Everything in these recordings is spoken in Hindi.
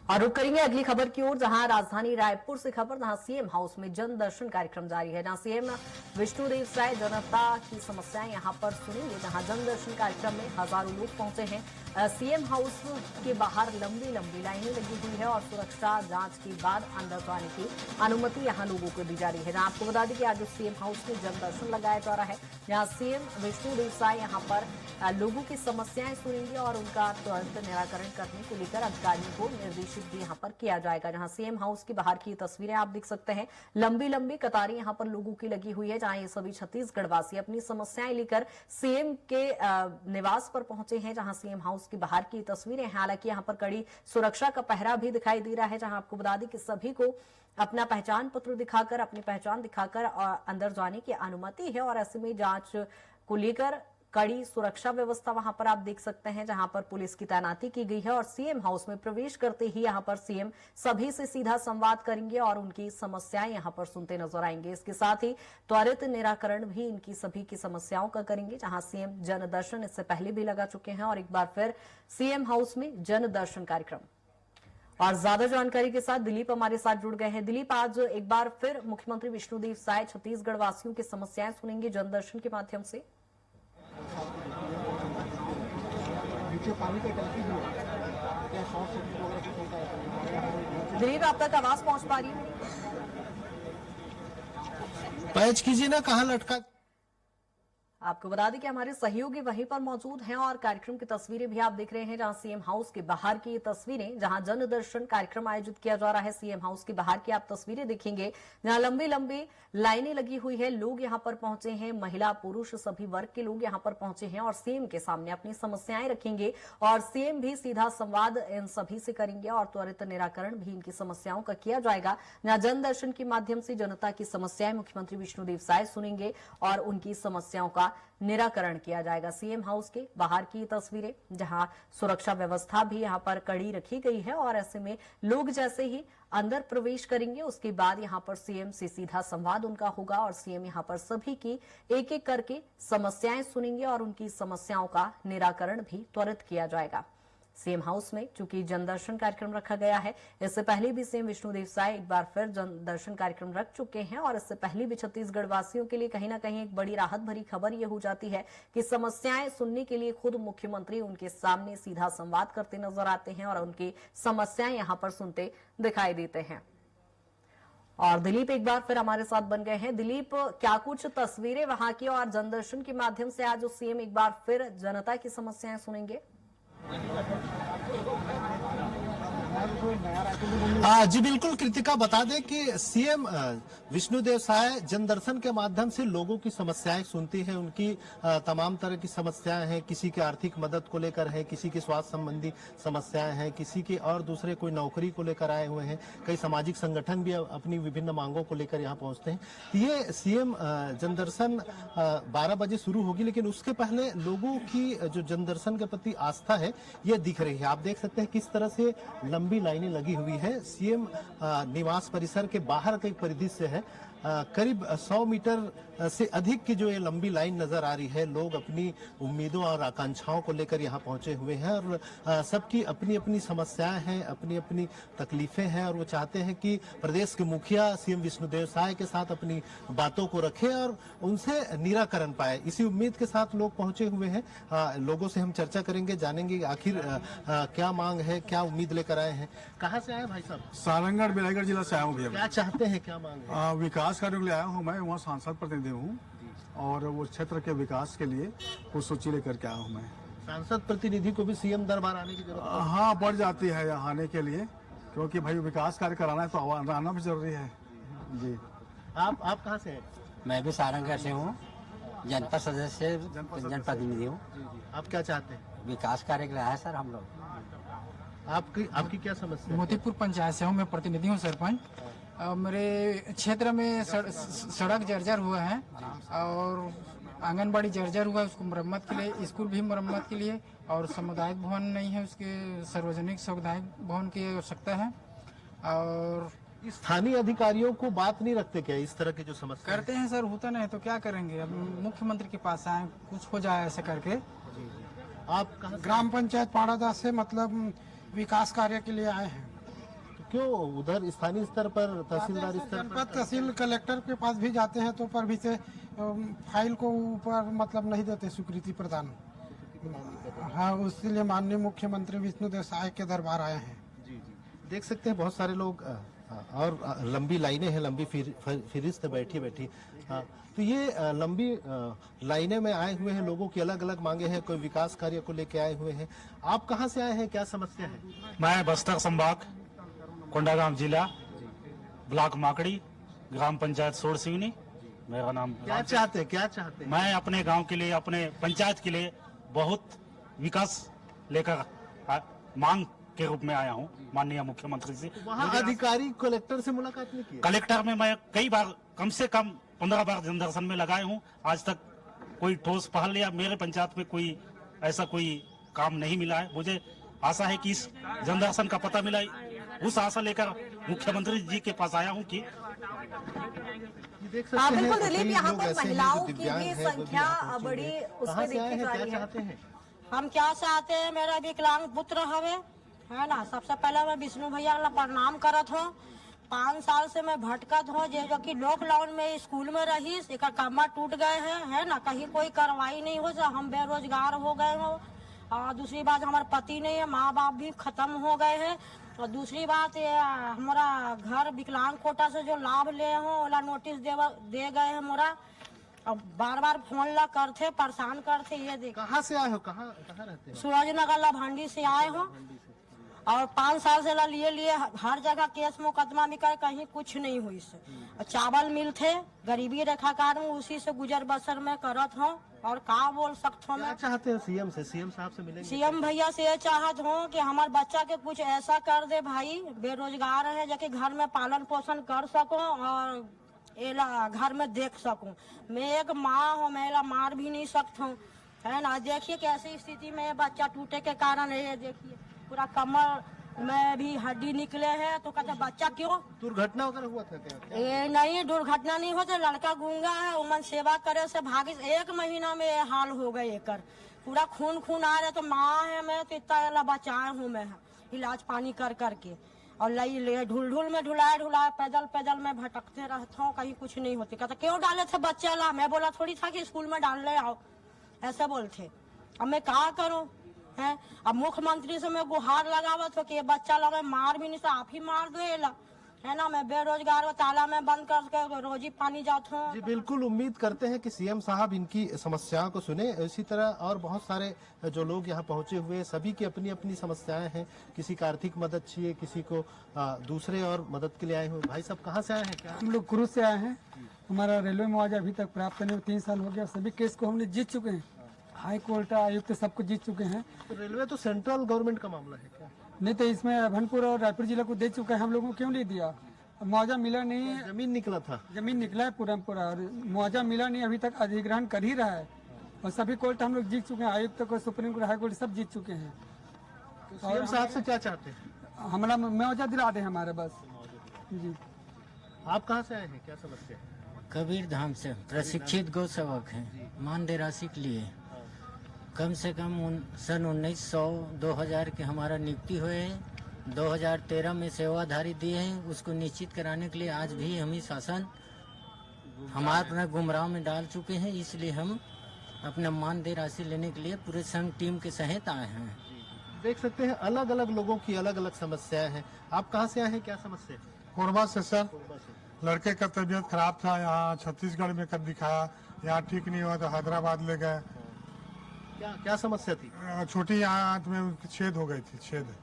और रुक करेंगे अगली खबर की ओर, जहां राजधानी रायपुर से खबर, जहां सीएम हाउस में जन दर्शन कार्यक्रम जारी है, जहां सीएम विष्णुदेव साय जनता की समस्याएं यहां पर सुनेंगे। जहां जन दर्शन कार्यक्रम में हजारों लोग पहुंचे हैं। सीएम हाउस के बाहर लंबी लंबी लाइनें लगी हुई है और सुरक्षा जांच के बाद अंदर जाने की अनुमति यहां लोगों को दी जा रही है। जहां आपको बता दें कि आज सीएम हाउस में जन दर्शन लगाया जा रहा है, जहां सीएम विष्णुदेव साय यहां पर लोगों की समस्याएं सुनेंगे और उनका तुरंत निराकरण करने को लेकर अधिकारियों को निर्देशित भी यहां पर किया जाएगा। जहां सीएम हाउस के बाहर की तस्वीरें आप देख सकते हैं, लंबी लंबी कतारें यहां पर लोगों की लगी हुई है, जहां ये सभी छत्तीसगढ़ वासी अपनी समस्याएं लेकर सीएम के निवास पर पहुंचे हैं। जहां सीएम हाउस के बाहर की तस्वीरें, हालांकि यहां पर कड़ी सुरक्षा का पहरा भी दिखाई दे रहा है। जहां आपको बता दें कि सभी को अपना पहचान पत्र दिखाकर, अपनी पहचान दिखाकर अंदर जाने की अनुमति है और ऐसे में जांच को लेकर कड़ी सुरक्षा व्यवस्था वहां पर आप देख सकते हैं, जहां पर पुलिस की तैनाती की गई है। और सीएम हाउस में प्रवेश करते ही यहां पर सीएम सभी से सीधा संवाद करेंगे और उनकी समस्याएं यहां पर सुनते नजर आएंगे। इसके साथ ही त्वरित निराकरण भी इनकी सभी की समस्याओं का करेंगे। जहां सीएम जन दर्शन इससे पहले भी लगा चुके हैं और एक बार फिर सीएम हाउस में जन दर्शन कार्यक्रम। और ज्यादा जानकारी के साथ दिलीप हमारे साथ जुड़ गए हैं। दिलीप, आज एक बार फिर मुख्यमंत्री विष्णुदेव साय छत्तीसगढ़ वासियों की समस्याएं सुनेंगे जन दर्शन के माध्यम से। दिलीप, आप तक आवाज पहुंच पा रही है? पैच कीजिए ना, कहाँ लटका। आपको बता दें कि हमारे सहयोगी वहीं पर मौजूद हैं और कार्यक्रम की तस्वीरें भी आप देख रहे हैं। जहां सीएम हाउस के बाहर की ये तस्वीरें, जहां जन दर्शन कार्यक्रम आयोजित किया जा रहा है, सीएम हाउस के बाहर की आप तस्वीरें देखेंगे, जहां लंबी लंबी लाइनें लगी हुई है, लोग यहां पर पहुंचे हैं, महिला पुरुष सभी वर्ग के लोग यहां पर पहुंचे हैं और सीएम के सामने अपनी समस्याएं रखेंगे और सीएम भी सीधा संवाद इन सभी से करेंगे और त्वरित निराकरण भी इनकी समस्याओं का किया जाएगा। जहां जन दर्शन के माध्यम से जनता की समस्याएं मुख्यमंत्री विष्णुदेव साय सुनेंगे और उनकी समस्याओं का निराकरण किया जाएगा। सीएम हाउस के बाहर की तस्वीरें, जहां सुरक्षा व्यवस्था भी यहां पर कड़ी रखी गई है और ऐसे में लोग जैसे ही अंदर प्रवेश करेंगे उसके बाद यहां पर सीएम से सीधा संवाद उनका होगा और सीएम यहां पर सभी की एक एक करके समस्याएं सुनेंगे और उनकी समस्याओं का निराकरण भी त्वरित किया जाएगा। सीएम हाउस में चूंकि जनदर्शन कार्यक्रम रखा गया है, इससे पहले भी सीएम विष्णुदेव साय एक बार फिर जनदर्शन कार्यक्रम रख चुके हैं और इससे पहले भी छत्तीसगढ़ वासियों के लिए कहीं ना कहीं एक बड़ी राहत भरी खबर यह हो जाती है कि समस्याएं सुनने के लिए खुद मुख्यमंत्री उनके सामने सीधा संवाद करते नजर आते हैं और उनकी समस्याएं यहां पर सुनते दिखाई देते हैं। और दिलीप एक बार फिर हमारे साथ बन गए हैं। दिलीप, क्या कुछ तस्वीरें वहां की और जनदर्शन के माध्यम से आज सीएम एक बार फिर जनता की समस्याएं सुनेंगे? जी बिल्कुल कृतिका, बता दें कि सीएम विष्णुदेव साय जनदर्शन के माध्यम से लोगों की समस्याएं सुनती हैं, उनकी तमाम तरह की समस्याएं हैं। किसी की आर्थिक मदद को लेकर है, किसी की स्वास्थ्य संबंधी समस्याएं हैं, किसी की और दूसरे कोई नौकरी को लेकर आए हुए हैं। कई सामाजिक संगठन भी अपनी विभिन्न मांगों को लेकर यहाँ पहुंचते हैं। ये सीएम जनदर्शन 12 बजे शुरू होगी, लेकिन उसके पहले लोगों की जो जनदर्शन के प्रति आस्था है ये दिख रही है। आप देख सकते हैं किस तरह से लंबी लाइनें लगी हुई है। सीएम निवास परिसर के बाहर का एक परिदृश्य है। करीब 100 मीटर से अधिक की जो ये लंबी लाइन नजर आ रही है। लोग अपनी उम्मीदों और आकांक्षाओं को लेकर यहाँ पहुंचे हुए हैं और सबकी अपनी अपनी समस्याएं हैं, अपनी अपनी तकलीफें हैं और वो चाहते हैं कि प्रदेश के मुखिया सीएम विष्णुदेव साय के साथ अपनी बातों को रखें और उनसे निराकरण पाए। इसी उम्मीद के साथ लोग पहुंचे हुए हैं। लोगों से हम चर्चा करेंगे, जानेंगे आखिर क्या मांग है, क्या उम्मीद लेकर आए हैं। कहाँ से आए भाई साहब? सारंगढ़ बिलाईगढ़ जिला से आया हूँ भैया। क्या चाहते हैं, क्या मांग है? विकास कार्यों के लिए आया हूँ मैं, वहाँ सांसद प्रतिनिधि हूँ और वो क्षेत्र के विकास के लिए कुछ सूची लेकर के आया हूँ मैं। सांसद प्रतिनिधि को भी सीएम दरबार आने की जरूरत है? हाँ, बढ़ जाती है यहाँ आने के लिए, क्योंकि भाई विकास कार्य कराना है तो आना भी जरूरी है जी। आप कहाँ से हैं? मैं भी सारंगढ़ से हूँ, जनपद सदस्य जनप्रतिनिधि हूँ। आप क्या चाहते हैं? विकास कार्य के लिए आए सर हम लोग। आपकी क्या समस्या है? मोतीपुर पंचायत से हूँ, मैं प्रतिनिधि हूँ सरपंच। मेरे क्षेत्र में सड़क जर्जर हुआ है और आंगनबाड़ी जर्जर हुआ है, उसको मरम्मत के लिए, स्कूल भी मरम्मत के लिए और सामुदायिक भवन नहीं है, उसके सार्वजनिक सामुदायिक भवन की आवश्यकता है। और स्थानीय अधिकारियों को बात नहीं रखते क्या इस तरह की जो समस्या करते हैं सर, होता नहीं तो क्या करेंगे। अब मुख्यमंत्री के पास आए, कुछ हो जाए ऐसे करके। आप कहाँ? ग्राम पंचायत पाड़ादा से, मतलब विकास कार्य के लिए आए हैं। क्यों उधर स्थानीय स्तर पर तहसीलदार स्तर पर जनपद तहसील कलेक्टर के पास भी जाते हैं तो पर भी से फाइल को ऊपर मतलब नहीं देते स्वीकृति प्रदान। हाँ, इसलिए माननीय मुख्यमंत्री विष्णुदेव साय के दरबार आए हैं। जी जी, देख सकते हैं बहुत सारे लोग और लंबी लाइनें हैं, लंबी फिरिस्त है बैठी। तो ये लंबी लाइनें में आए हुए हैं, लोगों की अलग अलग मांगे हैं, कोई विकास कार्य को लेके आए हुए हैं। आप कहाँ से आए हैं, क्या समस्या है? मैं बस्तर संभाग कोंडागांव जिला ब्लॉक माकड़ी ग्राम पंचायत सोड़ सिवनी। मेरा नाम क्या चाहते हैं? मैं अपने गांव के लिए, अपने पंचायत के लिए बहुत विकास लेकर मांग के रूप में आया हूं माननीय मुख्यमंत्री से। वहाँ अधिकारी कलेक्टर से मुलाकात नहीं की? कलेक्टर में मैं कई बार, कम से कम 15 बार जनदर्शन में लगाए हूं, आज तक कोई ठोस पहल या मेरे पंचायत में कोई ऐसा कोई काम नहीं मिला है। मुझे आशा है कि इस जनदर्शन का पता मिला, उस आशा लेकर मुख्यमंत्री जी के पास आया हूं कि देख सकते हैं बिल्कुल कई दिलीप, यहाँ लोग पर ऐसे हैं जो महिलाओं की दिव्यांग भी हैं, वो भी संख्या यहाँ पहुंचे बड़ी हैं। उसमें कहाँ से आए देखी हैं, जा क्या रही है। चाहते हैं? हम क्या चाहते हैं, मेरा विकलांग पुत्र हवे है ना। सबसे पहले मैं विष्णु भैया ला प्रणाम करत हूँ। 5 साल से मैं भटकत हूँ, जो कि लॉकडाउन में स्कूल में रही, एक कमर टूट गए है ना, कहीं कोई कार्रवाई नहीं हो, हम बेरोजगार हो गए हो। और दूसरी बात, हमारे पति नहीं है, माँ बाप भी खत्म हो गए हैं। और दूसरी बात ये हमारा घर विकलांग कोटा से जो लाभ ले हो ओला नोटिस दे गए हैं मोरा। अब बार फोन ला करते, परेशान करते। ये देख, कहाँ से आए हो, कहाँ रहते हो? सूरजनगर लाभांडी से आए हो और 5 साल से ला लिए हर जगह केस मुकदमा में कर, कहीं कुछ नहीं हुई से। चावल मिल थे, गरीबी रेखा कार्ड में उसी से गुजर बसर में करत हूँ। और का बोल सकता हूँ क्या मैं? चाहते हो सीएम से? सीएम साहब से मिलेंगे? सीएम भैया से ये चाहत हूँ कि हमारे बच्चा के कुछ ऐसा कर दे भाई, बेरोजगार है, जाके घर में पालन पोषण कर सको और एला घर में देख सकूं। मैं एक माँ हूँ, मैं एला मार भी नहीं सकता हूँ, है ना। देखिए कैसी स्थिति में ये बच्चा टूटे के कारण है। ये देखिए पूरा कमर में भी हड्डी निकले हैं। तो कहते बच्चा क्यों? दुर्घटना वगैरह हुआ था क्या? ये नहीं, दुर्घटना नहीं होता। लड़का गूंगा है, उमन सेवा करे से भागी। 1 महीना में ये हाल हो गए, एकर पूरा खून आ रहा। तो माँ है मैं, तो इतना बचाए हूँ मैं, इलाज पानी कर करके। और ले ढुल में ढुलाए पैदल में भटकते रहता हूँ, कहीं कुछ नहीं होती। कहता क्यों डाले थे बच्चा ला? मैं बोला थोड़ी था कि स्कूल में डाल ले आओ, ऐसे बोलते। अब मैं क्या करूँ है? अब मुख्यमंत्री से मैं गुहार लगावत हो कि ये बच्चा ला मैं मार भी नहीं, तो आप ही मार दो ये ला, है ना। मैं बेरोजगार, ताला में बंद करके रोजी पानी जाता हूँ। जी बिल्कुल, उम्मीद करते हैं कि सीएम साहब इनकी समस्याओं को सुने। इसी तरह और बहुत सारे जो लोग यहाँ पहुंचे हुए, सभी की अपनी अपनी समस्याएं हैं। किसी का आर्थिक मदद चाहिए, किसी को दूसरे और मदद के लिए आए हुए। भाई साहब कहाँ से आए हैं? क्या हम लोग क्रूज से आए हैं। हमारा रेलवे मुआवजा अभी तक प्राप्त नहीं हुआ, 3 साल हो गया। सभी केस को हमने जीत चुके हैं, हाई कोर्ट आयुक्त सबको जीत चुके हैं। तो रेलवे तो सेंट्रल गवर्नमेंट का मामला है क्या? नहीं तो इसमें अभनपुर और रायपुर जिला को दे चुका है, हम लोगों को क्यों नहीं दिया? मुआवजा मिला नहीं, जमीन निकला था, जमीन निकला है पूरा और मुआवजा मिला नहीं, अभी तक अधिग्रहण कर ही रहा है। और सभी कोर्ट हम लोग जीत चुके हैं, आयुक्त को, सुप्रीम कोर्ट, हाई कोर्ट सब जीत चुके हैं। तो सीएम साहब से क्या चाहते हैं? हमारा मुआवजा दिला दे हमारे, बस जी। आप कहाँ से आए हैं, क्या समस्या है? कबीर धाम से प्रशिक्षित गौ सेवक हैं। मानदेय राशि के लिए कम से कम सन 1900-2000 के हमारा नियुक्ति हुए हैं। 2013 में सेवाधारी दिए हैं, उसको निश्चित कराने के लिए आज भी हम ही शासन हमारे अपना गुमराह में डाल चुके हैं। इसलिए हम अपना मानदेय राशि लेने के लिए पूरे संघ टीम के सहित आए हैं। देख सकते हैं अलग अलग लोगों की अलग अलग समस्याएं हैं। आप कहाँ से आए हैं, क्या समस्या है? कोरबा से सर, लड़के का तबीयत खराब था, यहाँ छत्तीसगढ़ में कर दिखाया, यहाँ ठीक नहीं हुआ तो हैदराबाद ले गए। क्या समस्या थी? छोटी यहाँ आंत में उनकी छेद हो गई थी, छेद।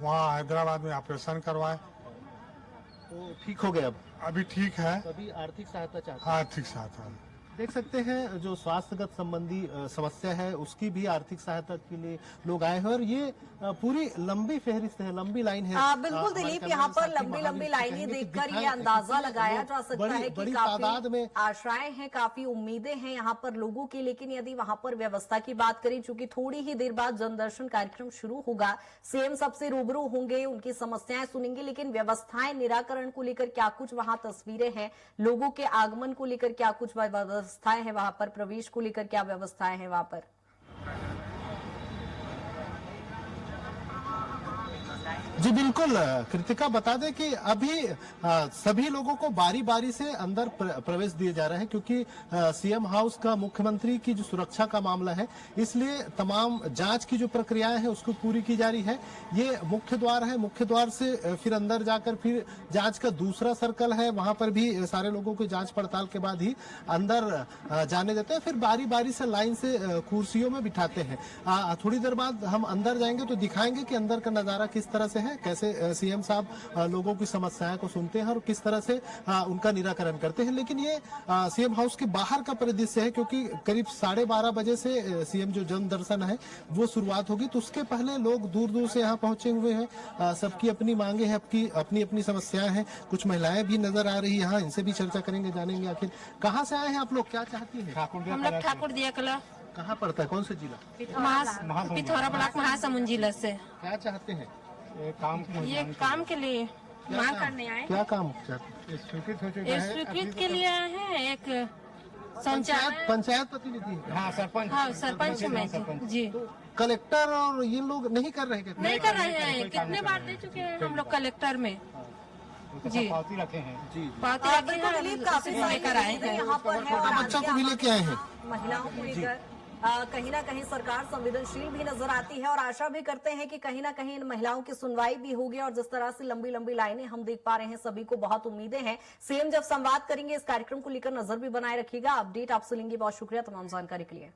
वहाँ हैदराबाद में ऑपरेशन करवाए, तो ठीक हो गया? अभी ठीक है। अभी आर्थिक सहायता चाहते हैं? आर्थिक सहायता देख सकते हैं जो स्वास्थ्यगत संबंधी समस्या है उसकी भी आर्थिक सहायता के लिए लोग आए हैं। और ये पूरी लंबी फहरिस्त है, लंबी लाइन है। बिल्कुल दिलीप, यहाँ पर लंबी लाइनें देखकर ये अंदाजा लगाया जा सकता है कि काफी आशाएं हैं, काफी उम्मीदें हैं यहाँ पर लोगों की। लेकिन यदि वहाँ पर व्यवस्था की बात करें, चूंकि थोड़ी ही देर बाद जनदर्शन कार्यक्रम शुरू होगा, सीएम सबसे रूबरू होंगे, उनकी समस्याएं सुनेंगे, लेकिन व्यवस्थाएं निराकरण को लेकर क्या कुछ वहाँ तस्वीरें हैं, लोगों के आगमन को लेकर क्या कुछ व्यवस्थाएं हैं वहां पर, प्रवेश को लेकर क्या व्यवस्थाएं हैं वहां पर। जी बिल्कुल कृतिका बता दें कि अभी सभी लोगों को बारी बारी से अंदर प्रवेश दिए जा रहे हैं क्योंकि सीएम हाउस का मुख्यमंत्री की जो सुरक्षा का मामला है, इसलिए तमाम जांच की जो प्रक्रियाएं हैं उसको पूरी की जा रही है। ये मुख्य द्वार है, मुख्य द्वार से फिर अंदर जाकर फिर जांच का दूसरा सर्कल है, वहां पर भी सारे लोगों को जांच पड़ताल के बाद ही अंदर जाने देते हैं। फिर बारी बारी से लाइन से कुर्सियों में बिठाते हैं। थोड़ी देर बाद हम अंदर जाएंगे तो दिखाएंगे कि अंदर का नजारा किस तरह से है, कैसे सीएम साहब लोगों की समस्याएं को सुनते हैं और किस तरह से उनका निराकरण करते हैं। लेकिन ये सीएम हाउस के बाहर का परिदृश्य है क्योंकि करीब 12:30 बजे से सीएम जो जन दर्शन है वो शुरुआत होगी, तो उसके पहले लोग दूर दूर से यहाँ पहुंचे हुए हैं। सबकी अपनी मांगे हैं, अपनी अपनी समस्याएं हैं। कुछ महिलाएं भी नजर आ रही है यहाँ, इनसे भी चर्चा करेंगे, जानेंगे आखिर कहाँ से आए हैं आप लोग, क्या चाहती है। हम लोग ठाकुर दिया कला कहाँ पड़ता है, कौन सा जिला। पिथौरा ब्लॉक महासमुंद जिला से। क्या चाहते हैं। ये काम के लिए मांग करने आए, क्या काम चाहते हैं। स्वीकृत के लिए आए हैं। एक संचालक पंचायत प्रतिनिधि। हाँ सरपंच, हाँ सरपंच में जी कलेक्टर और ये लोग नहीं कर रहे क्या? नहीं कर रहे हैं। कितने बार दे चुके हैं हम लोग कलेक्टर में जी, पावती रखे हैं जी। पाती रखे हैं, काफी लेकर आए हैं। यहाँ पर है और बच्चों को भी लेके आए हैं। महिलाओं को लेकर कहीं ना कहीं सरकार संवेदनशील भी नजर आती है और आशा भी करते हैं कि कहीं ना कहीं इन महिलाओं की सुनवाई भी होगी। और जिस तरह से लंबी लंबी लाइनें हम देख पा रहे हैं, सभी को बहुत उम्मीदें हैं। सीएम जब संवाद करेंगे इस कार्यक्रम को लेकर नजर भी बनाए रखिएगा। अपडेट आपसे लेंगे। बहुत शुक्रिया तमाम जानकारी के लिए।